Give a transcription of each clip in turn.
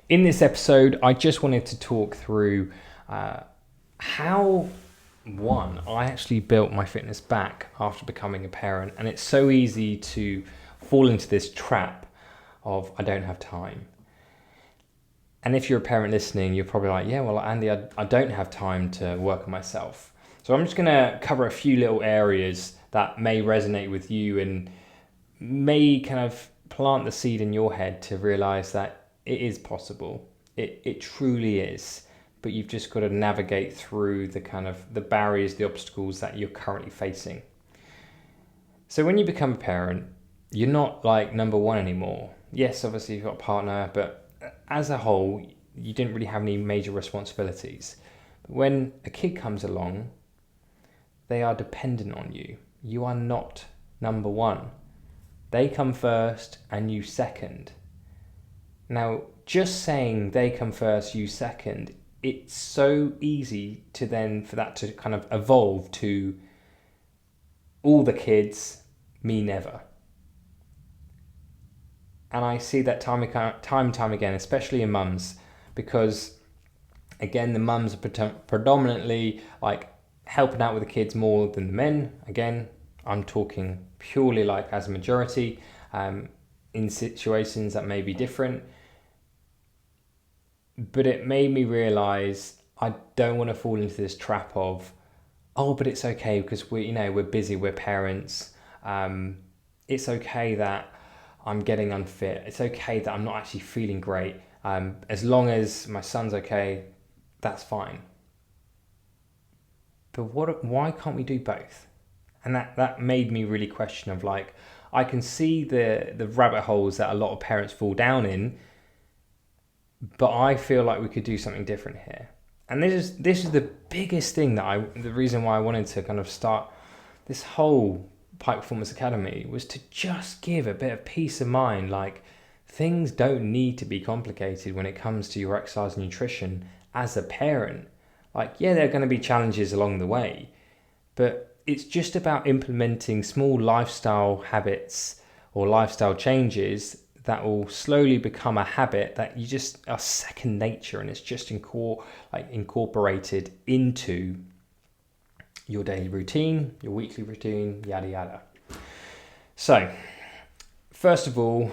In this episode, I just wanted to talk through how, one, I actually built my fitness back after becoming a parent. And it's so easy to fall into this trap of I don't have time. And if you're a parent listening, you're probably like, yeah, well, Andy, I don't have time to work on myself. So I'm just going to cover a few little areas that may resonate with you and may kind of plant the seed in your head to realize that it is possible. It truly is. But you've just got to navigate through the kind of the barriers, the obstacles that you're currently facing. So when you become a parent, you're not like number one anymore. Yes, obviously you've got a partner, but as a whole, you didn't really have any major responsibilities. But when a kid comes along, they are dependent on you. You are not number one. They come first and you second. Now, just saying they come first, you second, it's so easy to then for that to kind of evolve to all the kids, me never. And I see that time and time again, especially in mums, because again, the mums are predominantly like helping out with the kids more than the men. Again, I'm talking purely like as a majority, in situations that may be different. But it made me realize I don't want to fall into this trap of, oh, but it's okay because we're busy, we're parents. It's okay that I'm getting unfit. It's okay that I'm not actually feeling great. As long as my son's okay, that's fine. But why can't we do both? And that made me really question of like, I can see the rabbit holes that a lot of parents fall down in, but I feel like we could do something different here. And this is the biggest thing the reason why I wanted to kind of start this whole Pike Performance Academy was to just give a bit of peace of mind. Like, things don't need to be complicated when it comes to your exercise and nutrition as a parent. Like, yeah, there are going to be challenges along the way, but it's just about implementing small lifestyle habits or lifestyle changes that will slowly become a habit that you just are second nature, and it's just incorporated into your daily routine, your weekly routine, yada yada. So, first of all,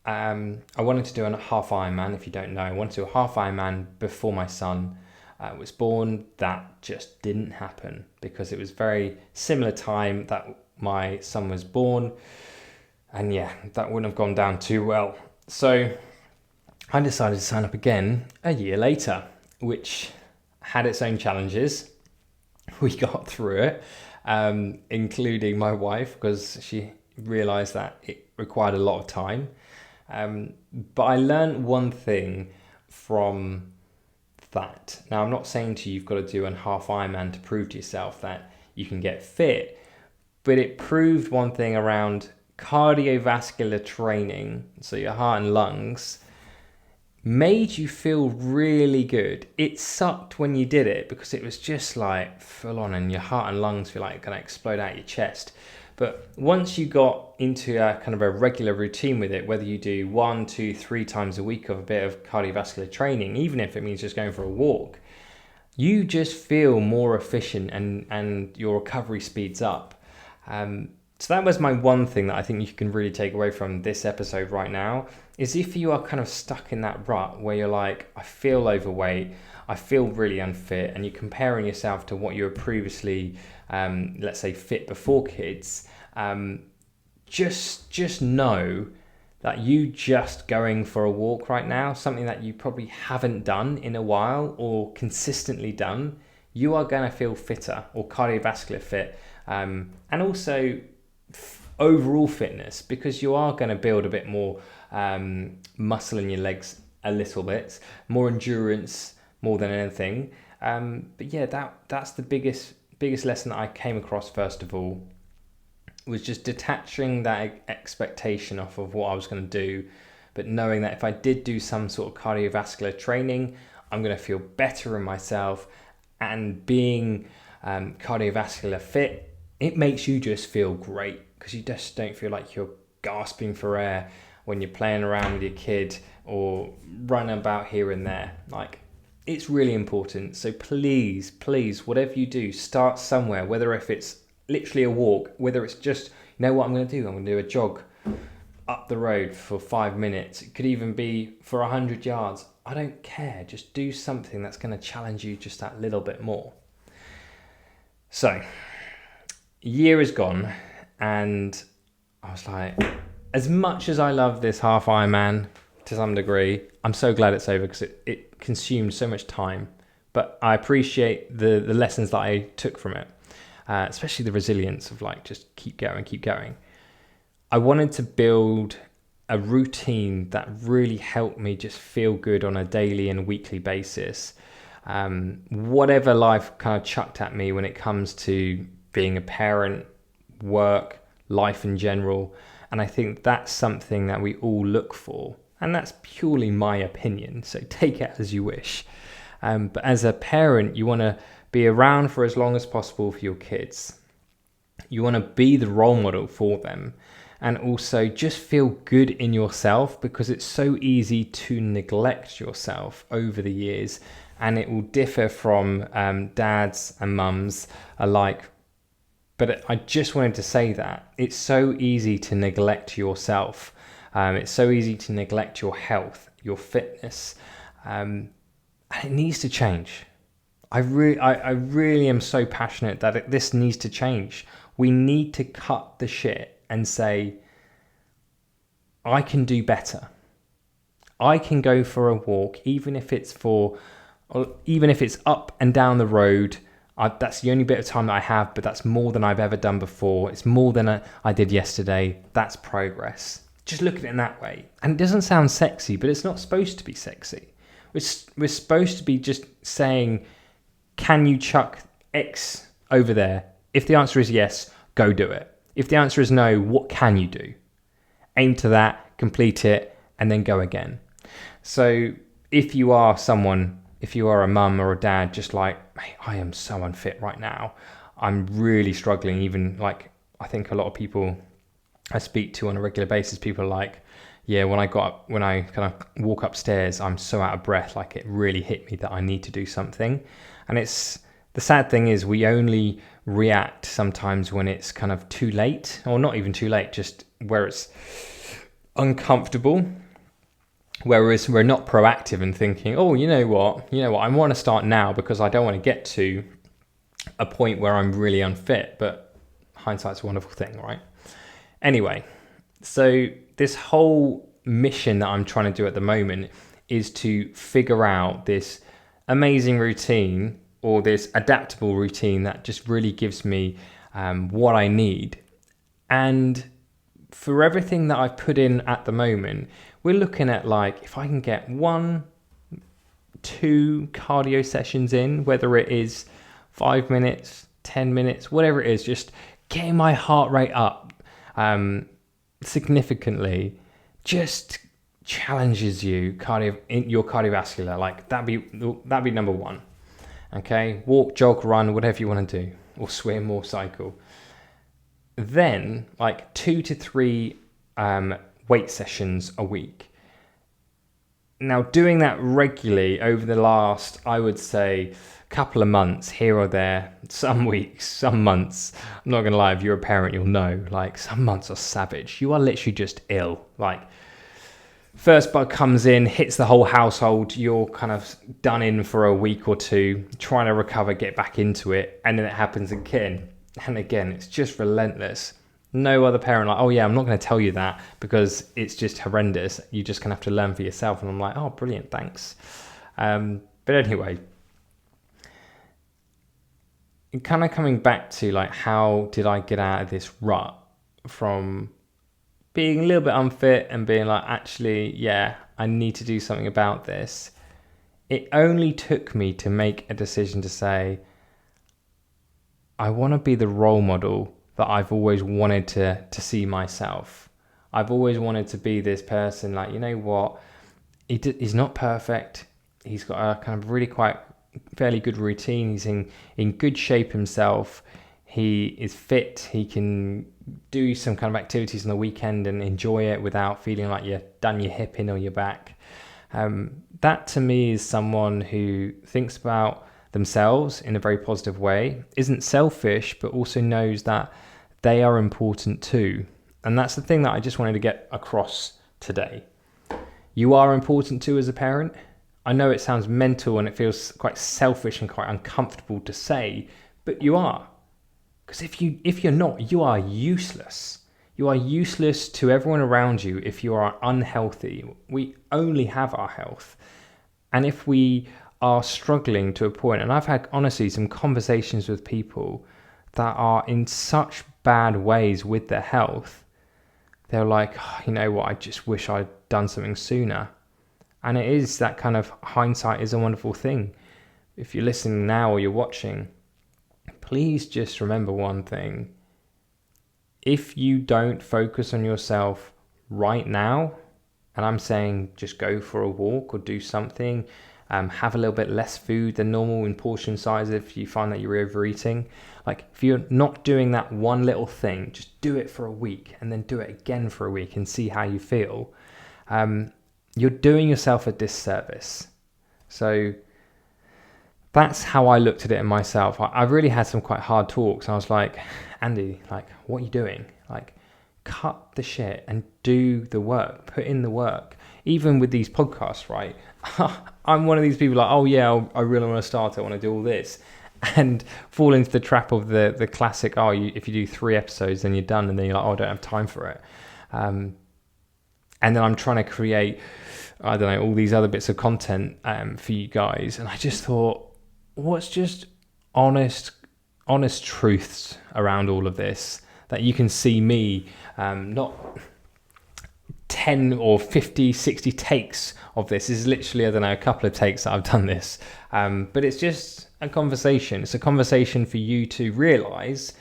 I wanted to do a half Ironman. If you don't know, I wanted to do a half Ironman before my son was born. That just didn't happen because it was very similar time that my son was born. And yeah, that wouldn't have gone down too well. So I decided to sign up again a year later, which had its own challenges. We got through it, including my wife, because she realised that it required a lot of time. But I learned one thing from that. Now, I'm not saying to you you've got to do a half Ironman to prove to yourself that you can get fit, but it proved one thing around cardiovascular training, so your heart and lungs, made you feel really good. It sucked when you did it because it was just like full on and your heart and lungs feel like going to explode out your chest. But once you got into a kind of a regular routine with it, whether you do 1, 2, 3 times a week of a bit of cardiovascular training, even if it means just going for a walk, you just feel more efficient and your recovery speeds up. So that was my one thing that I think you can really take away from this episode right now, is if you are kind of stuck in that rut where you're like, I feel overweight, I feel really unfit, and you're comparing yourself to what you were previously, let's say, fit before kids, just know that you just going for a walk right now, something that you probably haven't done in a while or consistently done, you are going to feel fitter or cardiovascular fit, and also overall fitness, because you are going to build a bit more muscle in your legs, a little bit more endurance more than anything. But yeah, that's the biggest lesson that I came across. First of all, was just detaching that expectation off of what I was going to do, but knowing that if I did do some sort of cardiovascular training, I'm going to feel better in myself. And being cardiovascular fit, it makes you just feel great because you just don't feel like you're gasping for air when you're playing around with your kid or run about here and there. Like, it's really important. So please, whatever you do, start somewhere, whether if it's literally a walk, whether it's just, you know what I'm going to do? I'm going to do a jog up the road for 5 minutes. It could even be for 100 yards. I don't care. Just do something that's going to challenge you just that little bit more. So, a year is gone, and I was like, as much as I love this half Ironman to some degree, I'm so glad it's over because it consumed so much time. But I appreciate the lessons that I took from it, especially the resilience of like, just keep going. I wanted to build a routine that really helped me just feel good on a daily and weekly basis. Whatever life kind of chucked at me when it comes to being a parent, work, life in general. And I think that's something that we all look for. And that's purely my opinion, so take it as you wish. But as a parent, you want to be around for as long as possible for your kids. You want to be the role model for them. And also just feel good in yourself, because it's so easy to neglect yourself over the years. And it will differ from dads and mums alike. But I just wanted to say that it's so easy to neglect yourself. It's so easy to neglect your health, your fitness. And it needs to change. I really am so passionate that this needs to change. We need to cut the shit and say, I can do better. I can go for a walk, even if it's up and down the road. That's the only bit of time that I have, but that's more than I've ever done before. It's more than I did yesterday. That's progress. Just look at it in that way. And it doesn't sound sexy, but it's not supposed to be sexy. We're supposed to be just saying, can you chuck X over there? If the answer is yes, go do it. If the answer is no, what can you do? Aim to that, complete it, and then go again. So if you are a mum or a dad, just like, mate, I am so unfit right now. I'm really struggling. Even like, I think a lot of people I speak to on a regular basis, people are like, yeah, when I kind of walk upstairs, I'm so out of breath. Like, it really hit me that I need to do something. And it's, the sad thing is, we only react sometimes when it's kind of too late, or not even too late, just where it's uncomfortable. Whereas we're not proactive in thinking, oh, you know what, I want to start now because I don't want to get to a point where I'm really unfit. But hindsight's a wonderful thing, right? Anyway, so this whole mission that I'm trying to do at the moment is to figure out this amazing routine, or this adaptable routine that just really gives me what I need. And for everything that I've put in at the moment, we're looking at, like, if I can get 1-2 cardio sessions in, whether it is 5 minutes, 10 minutes, whatever it is, just getting my heart rate up significantly, just challenges you in your cardiovascular. Like, that'd be number one. Okay, walk, jog, run, whatever you want to do, or swim or cycle. Then, like, 2 to 3 weight sessions a week. Now, doing that regularly over the last, I would say, couple of months here or there, some weeks, some months, I'm not going to lie, if you're a parent, you'll know, like, some months are savage. You are literally just ill. Like, first bug comes in, hits the whole household, you're kind of done in for a week or two, trying to recover, get back into it, and then it happens again. And again, it's just relentless. No other parent like, oh yeah, I'm not going to tell you that because it's just horrendous. You're just going to have to learn for yourself. And I'm like, oh, brilliant, thanks. But anyway, kind of coming back to, like, how did I get out of this rut from being a little bit unfit and being like, actually, yeah, I need to do something about this. It only took me to make a decision to say, I want to be the role model that I've always wanted to see myself. I've always wanted to be this person, like, you know what, he's not perfect. He's got a kind of really quite fairly good routine. He's in good shape himself. He is fit. He can do some kind of activities on the weekend and enjoy it without feeling like you've done your hip in or your back. That to me is someone who thinks about themselves in a very positive way, isn't selfish, but also knows that they are important too. And that's the thing that I just wanted to get across today. You are important too as a parent. I know it sounds mental and it feels quite selfish and quite uncomfortable to say, but you are. Because if you're not, you are useless. You are useless to everyone around you if you are unhealthy. We only have our health. And if we are struggling to a point, and I've had honestly some conversations with people that are in such bad ways with their health, they're like, oh, you know what, I just wish I'd done something sooner. And it is that kind of hindsight is a wonderful thing. If you're listening now or you're watching, please just remember one thing. If you don't focus on yourself right now, and I'm saying just go for a walk or do something, have a little bit less food than normal in portion size if you find that you're overeating. Like if you're not doing that one little thing, just do it for a week and then do it again for a week and see how you feel. You're doing yourself a disservice. So that's how I looked at it in myself. I really had some quite hard talks. I was like, Andy, like, what are you doing? Like, cut the shit and do the work, put in the work. Even with these podcasts, right? I'm one of these people like, oh yeah, I really want to start. I want to do all this, and fall into the trap of the classic. Oh, if you do 3 episodes, then you're done, and then you're like, oh, I don't have time for it. And then I'm trying to create, I don't know, all these other bits of content for you guys. And I just thought, what's just honest truths around all of this that you can see me, not 10 or 50, 60 takes of this. This is literally, I don't know, a couple of takes that I've done this. But it's just a conversation. It's a conversation for you to realize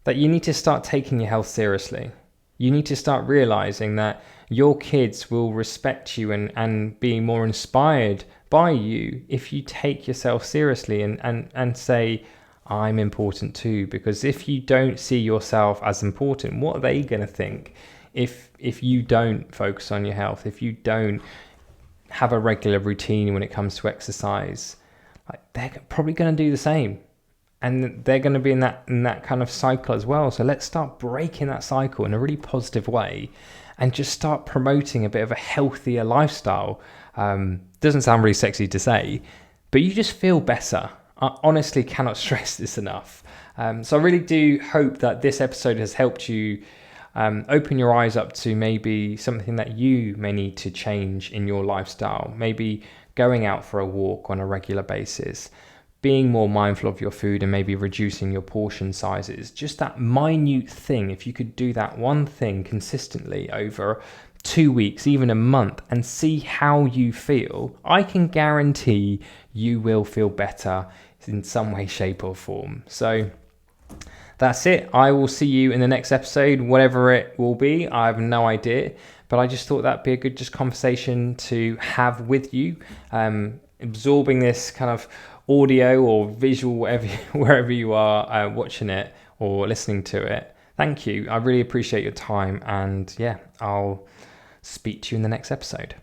that you need to start taking your health seriously. You need to start realizing that your kids will respect you and be more inspired by you if you take yourself seriously and say, I'm important too. Because if you don't see yourself as important, what are they going to think? If you don't focus on your health, if you don't have a regular routine when it comes to exercise, like they're probably going to do the same, and they're going to be in that kind of cycle as well. So let's start breaking that cycle in a really positive way, and just start promoting a bit of a healthier lifestyle. Doesn't sound really sexy to say, but you just feel better. I honestly cannot stress this enough. So I really do hope that this episode has helped you open your eyes up to maybe something that you may need to change in your lifestyle. Maybe going out for a walk on a regular basis, being more mindful of your food, and maybe reducing your portion sizes. Just that minute thing. If you could do that one thing consistently over 2 weeks, even a month, and see how you feel, I can guarantee you will feel better in some way, shape or form. So that's it. I will see you in the next episode, whatever it will be. I have no idea, but I just thought that'd be a good just conversation to have with you, absorbing this kind of audio or visual, wherever you are watching it or listening to it. Thank you. I really appreciate your time, and yeah, I'll speak to you in the next episode.